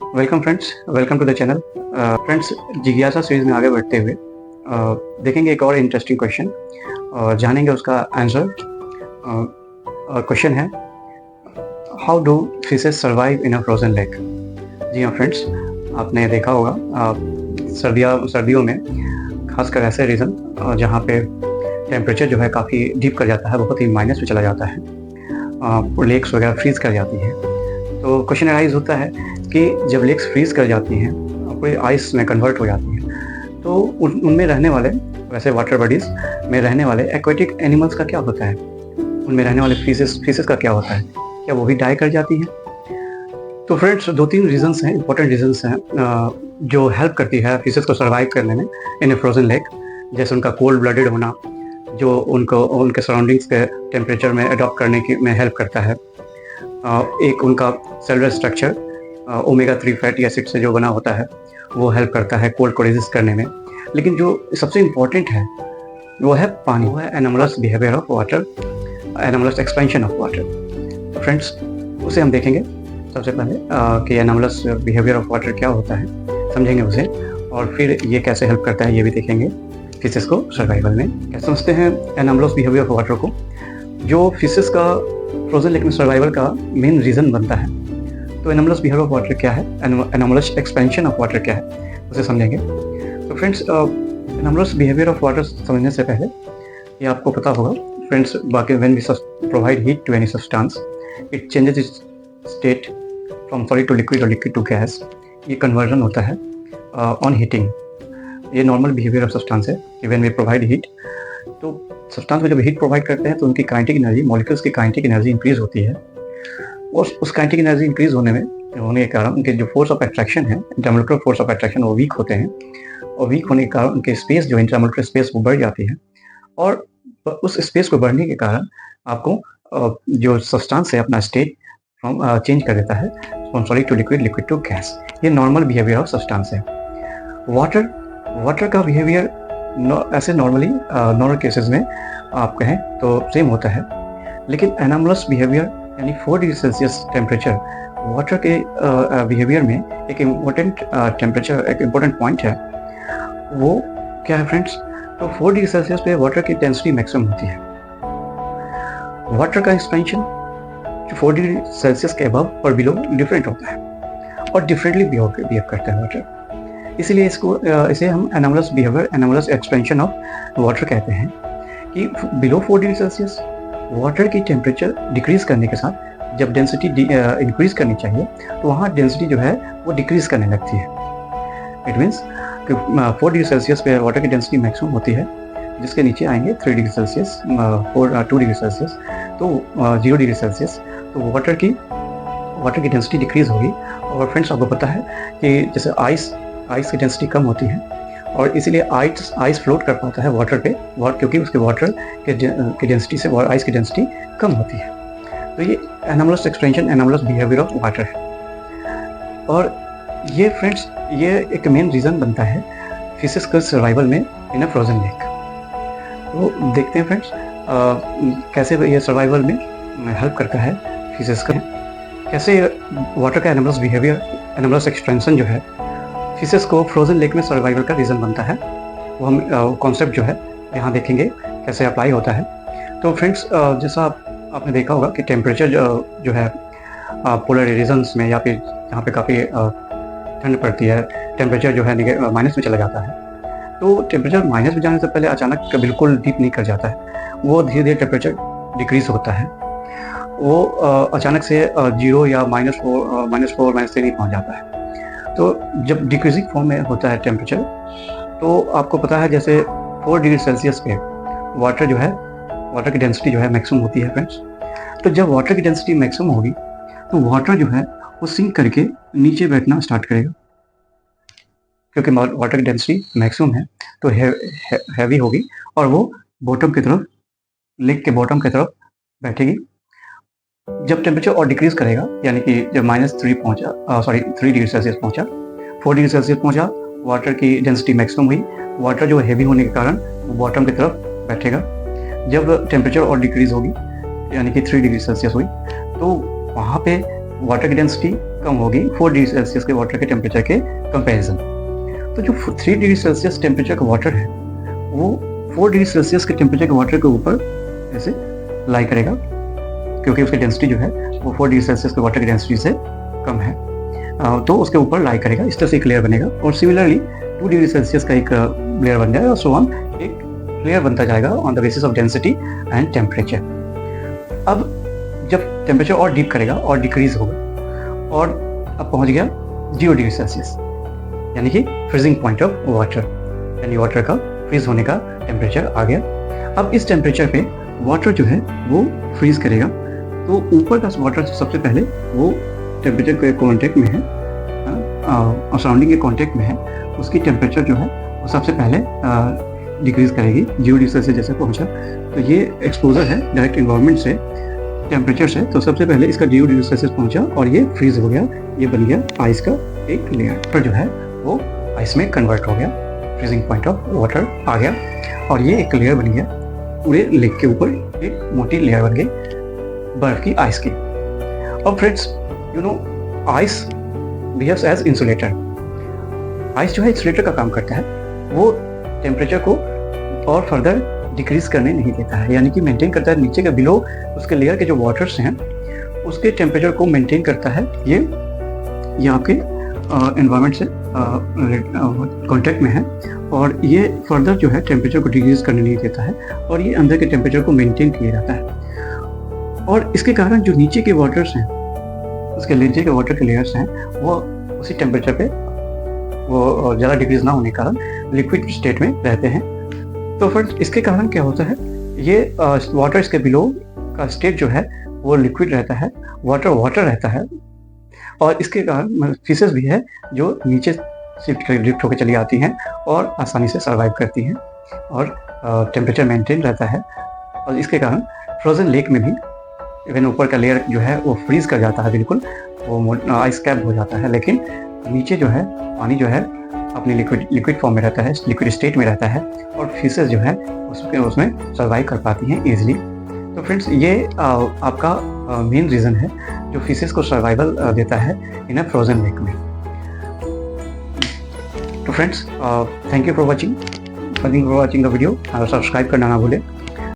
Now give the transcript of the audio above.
Welcome friends, welcome to the channel. Friends, जिज्ञासा series में आगे बढ़ते हुए देखेंगे एक और इंटरेस्टिंग क्वेश्चन और जानेंगे उसका आंसर। क्वेश्चन है, how do fishes survive in a frozen lake. जी हाँ फ्रेंड्स, आपने देखा होगा सर्दियों में खासकर ऐसे रीज़न जहाँ पे टेम्परेचर जो है काफ़ी डीप कर जाता है, बहुत ही माइनस में चला जाता है, लेक्स वगैरह फ्रीज कर जाती हैं। तो क्वेश्चन अराइज होता है कि जब लेक्स फ्रीज कर जाती हैं, पूरी आइस में कन्वर्ट हो जाती हैं, तो उनमें रहने वाले, वैसे वाटर बॉडीज़ में रहने वाले एक्वेटिक एनिमल्स का क्या होता है, उनमें रहने वाले फिशेस का क्या होता है, क्या वो भी डाई कर जाती हैं? तो फ्रेंड्स, 2-3 रीजंस हैं, इंपॉर्टेंट रीजंस हैं जो हेल्प करती है फिशेस को सर्वाइव करने में इन ए फ्रोजन लेक। जैसे उनका कोल्ड ब्लडेड होना, जो उनको उनके सराउंडिंग्स के टेम्परेचर में अडॉप्ट करने की में हेल्प करता है। एक उनका cellular structure omega 3 fatty acid से जो बना होता है, वो हेल्प करता है कोल्ड को रेजिस्ट करने में। लेकिन जो सबसे इम्पोर्टेंट है वो है पानी, वो है anomalous behaviour of water, anomalous expansion of water. Friends, उसे हम देखेंगे सबसे पहले कि एनोमलस बिहेवियर ऑफ वाटर क्या होता है, समझेंगे उसे, और फिर ये कैसे हेल्प करता है ये भी देखेंगे फिशेस को सर्वाइवल में। कैसे समझते हैं एनोमलस बिहेवियर ऑफ वाटर को, जो फिशेस का फ्रोजन लेक में सर्वाइवल का मेन रीज़न बनता है। तो एनोमलस बिहेवियर ऑफ वाटर क्या है, एनोमलस एक्सपेंशन ऑफ वाटर क्या है, उसे समझेंगे। तो friends, anomalous behaviour of water समझने से पहले ये आपको पता होगा फ्रेंड्स, बाकी when we provide heat to any substance, it changes its state from solid to liquid और लिक्विड टू गैस। ये कन्वर्जन होता है ऑन हीटिंग। ये नॉर्मल बिहेवियर ऑफ सब्सटेंस है कि व्हेन वी प्रोवाइड हीट, तो सब्सटेंस में जब हीट प्रोवाइड करते हैं तो उनकी काइनेटिक एनर्जी, मॉलिक्यूल्स की काइनेटिक एनर्जी इंक्रीज होती है, और उस काइनेटिक एनर्जी इंक्रीज होने के कारण उनके जो फोर्स ऑफ अट्रैक्शन है, इंटरमोलिकुलर फोर्स ऑफ अट्रैक्शन, वो वीक होते हैं, और वीक होने के कारण उनके स्पेस, जो इंटरमोलिकुलर स्पेस, वो बढ़ जाती है, और उस स्पेस को बढ़ने के कारण आपको जो सब्सटेंस है अपना स्टेट चेंज कर देता है from solid to liquid, liquid to gas. ये नॉर्मल बिहेवियर ऑफ सब्सटेंस है। वाटर का बिहेवियर ऐसे नॉर्मली नॉर्मल केसेस में आप कहें तो सेम होता है, लेकिन एनोमलस बिहेवियर यानी 4 डिग्री सेल्सियस टेम्परेचर वाटर के बिहेवियर में एक इम्पोर्टेंट टेम्परेचर, एक इम्पोर्टेंट पॉइंट है। वो क्या है फ्रेंड्स? तो 4 डिग्री सेल्सियस पे वाटर की डेंसिटी मैक्सिमम होती है। वाटर का एक्सपेंशन जो 4 डिग्री सेल्सियस के अबव और बिलो डिफरेंट होता है, और डिफरेंटली बिहेव करता है वाटर। इसीलिए इसे हम anomalous behaviour, anomalous expansion of water कहते हैं, कि बिलो 4 डिग्री सेल्सियस वाटर की टेम्परेचर डिक्रीज करने के साथ जब डेंसिटी इंक्रीज करनी चाहिए, तो वहाँ डेंसिटी जो है वो डिक्रीज करने लगती है। इट मीन्स कि 4 डिग्री सेल्सियस पे वाटर की डेंसिटी मैक्सिमम होती है, जिसके नीचे आएंगे 3 डिग्री सेल्सियस, 2 डिग्री सेल्सियस, तो 0 डिग्री सेल्सियस, तो वाटर की डेंसिटी डिक्रीज होगी। और फ्रेंड्स, आपको पता है कि जैसे आइस की डेंसिटी कम होती है, और इसीलिए आइस फ्लोट कर पाता है वाटर पे, क्योंकि उसके वाटर की डेंसिटी से आइस की डेंसिटी कम होती है। तो ये anomalous expansion, anomalous behaviour of water है। और ये फ्रेंड्स, ये एक मेन रीज़न बनता है फिशेस का सर्वाइवल में इन अ फ्रोजन लेक। तो देखते हैं फ्रेंड्स कैसे ये सर्वाइवल में हेल्प करता है फिशेस का, कैसे वाटर का एनोमलस बिहेवियर, एनोमलस एक्सपेंशन जो है फिशेस को फ्रोजन लेक में सर्वाइवल का रीज़न बनता है। वो हम कॉन्सेप्ट जो है यहाँ देखेंगे कैसे अप्लाई होता है। तो फ्रेंड्स, जैसा आपने देखा होगा कि टेम्परेचर जो है पोलर रीजन्स में, या फिर जहाँ पे काफ़ी ठंड पड़ती है, टेम्परेचर जो है माइनस में चला जाता है। तो टेम्परेचर माइनस में जाने से पहले अचानक बिल्कुल डीप नहीं कर जाता है, वो धीरे धीरे टेम्परेचर डिक्रीज होता है। वो अचानक से 0 या -4, -3 नहीं पहुँच जाता है। तो जब डिक्रीजिंग फॉर्म में होता है टेम्परेचर, तो आपको पता है जैसे 4 डिग्री सेल्सियस पे वाटर की डेंसिटी जो है मैक्सिमम होती है फ्रेंड्स। तो जब वाटर की डेंसिटी मैक्सिमम होगी, तो वाटर जो है वो सिंक करके नीचे बैठना स्टार्ट करेगा, क्योंकि वाटर की डेंसिटी मैक्सिमम है, तो हैवी होगी, और वो बॉटम की तरफ, लेक के बॉटम की तरफ बैठेगी। जब टेम्परेचर और डिक्रीज करेगा, यानी कि जब -3 डिग्री सेल्सियस पहुंचा, 4 डिग्री सेल्सियस पहुंचा, वाटर की डेंसिटी मैक्सिमम हुई, वाटर जो हैवी होने के कारण वो बॉटम की तरफ बैठेगा। जब टेम्परेचर और डिक्रीज होगी, यानी कि 3 डिग्री सेल्सियस हुई, तो वहाँ पे वाटर की डेंसिटी कम होगी 4 डिग्री सेल्सियस के वाटर के टेम्परेचर के कंपैरिजन। तो जो 3 डिग्री सेल्सियस टेम्परेचर का वाटर है वो 4 डिग्री सेल्सियस के टेम्परेचर के वाटर के ऊपर ऐसे लाई करेगा, क्योंकि उसकी डेंसिटी जो है वो 4 डिग्री सेल्सियस के वाटर की डेंसिटी से कम है, तो उसके ऊपर लाई करेगा। इस तरह से एक लेयर बनेगा और सिमिलरली 2 डिग्री सेल्सियस का एक लेयर बन जाएगा, सो ऑन एक लेयर बनता जाएगा on the basis of density and temperature. अब जब टेम्परेचर और डीप करेगा और डिक्रीज होगा और अब पहुंच गया 0 डिग्री सेल्सियस, यानी कि फ्रीजिंग पॉइंट ऑफ वाटर, यानी वाटर का फ्रीज होने का टेम्परेचर आ गया। अब इस टेम्परेचर पे वाटर जो है वो फ्रीज करेगा, तो ऊपर का वाटर सबसे पहले वो टेम्परेचर के कॉन्टेक्ट में है और सराउंडिंग के कॉन्टेक्ट में है, उसकी टेम्परेचर जो है वो सबसे पहले डिक्रीज करेगी 0 डिग्री सेल्सियस जैसे पहुंचा। तो ये एक्सपोजर है डायरेक्ट इन्वायरमेंट से, टेम्परेचर से, तो सबसे पहले इसका 0 डिग्री सेल्सियस पहुंचा और ये फ्रीज हो गया, ये बन गया आइस का एक लेयर। पर जो है वो आइस में कन्वर्ट हो गया, फ्रीजिंग पॉइंट ऑफ वाटर आ गया और ये एक लेयर बन गया पूरे लेक के ऊपर, एक मोटी लेयर बन गई बर्फ की, आइस की। अब friends you know ice behaves as insulator. Ice जो है इंसुलेटर का काम करता है, वो टेम्परेचर को और फर्दर डिक्रीज करने नहीं देता है, यानी कि मेंटेन करता है नीचे के बिलो उसके लेयर के जो वाटर्स हैं उसके टेम्परेचर को मेंटेन करता है। ये आपके एनवायरनमेंट से कांटेक्ट में है और ये फर्दर जो है टेम्परेचर को डिक्रीज करने नहीं देता है और ये अंदर के टेम्परेचर को मेंटेन किया जाता है। और इसके कारण जो नीचे के वाटर्स हैं, उसके नीचे के वाटर के लेयर्स हैं, वो उसी टेम्परेचर पे वो ज़्यादा डिक्रीज ना होने के कारण लिक्विड स्टेट में रहते हैं। तो फ्रेंड्स इसके कारण क्या होता है, ये वाटर इसके बिलो का स्टेट जो है वो लिक्विड रहता है, वाटर रहता है और इसके कारण फिशेस भी है जो नीचे लिफ्ट होकर चली आती हैं और आसानी से सर्वाइव करती हैं और टेम्परेचर मेंटेन रहता है। और इसके कारण फ्रोजन लेक में भी इवन ऊपर का लेयर जो है वो फ्रीज कर जाता है, बिल्कुल वो आइस कैप हो जाता है, लेकिन नीचे जो है पानी जो है अपनी लिक्विड फॉर्म में रहता है, लिक्विड स्टेट में रहता है और फिशेस जो है उसमें सर्वाइव कर पाती हैं ईजिली। तो फ्रेंड्स ये आपका मेन रीज़न है जो फिशेस को सर्वाइवल देता है इन अ फ्रोजन लेक में। तो friends thank you for watching the video और सब्सक्राइब करना ना भूलें।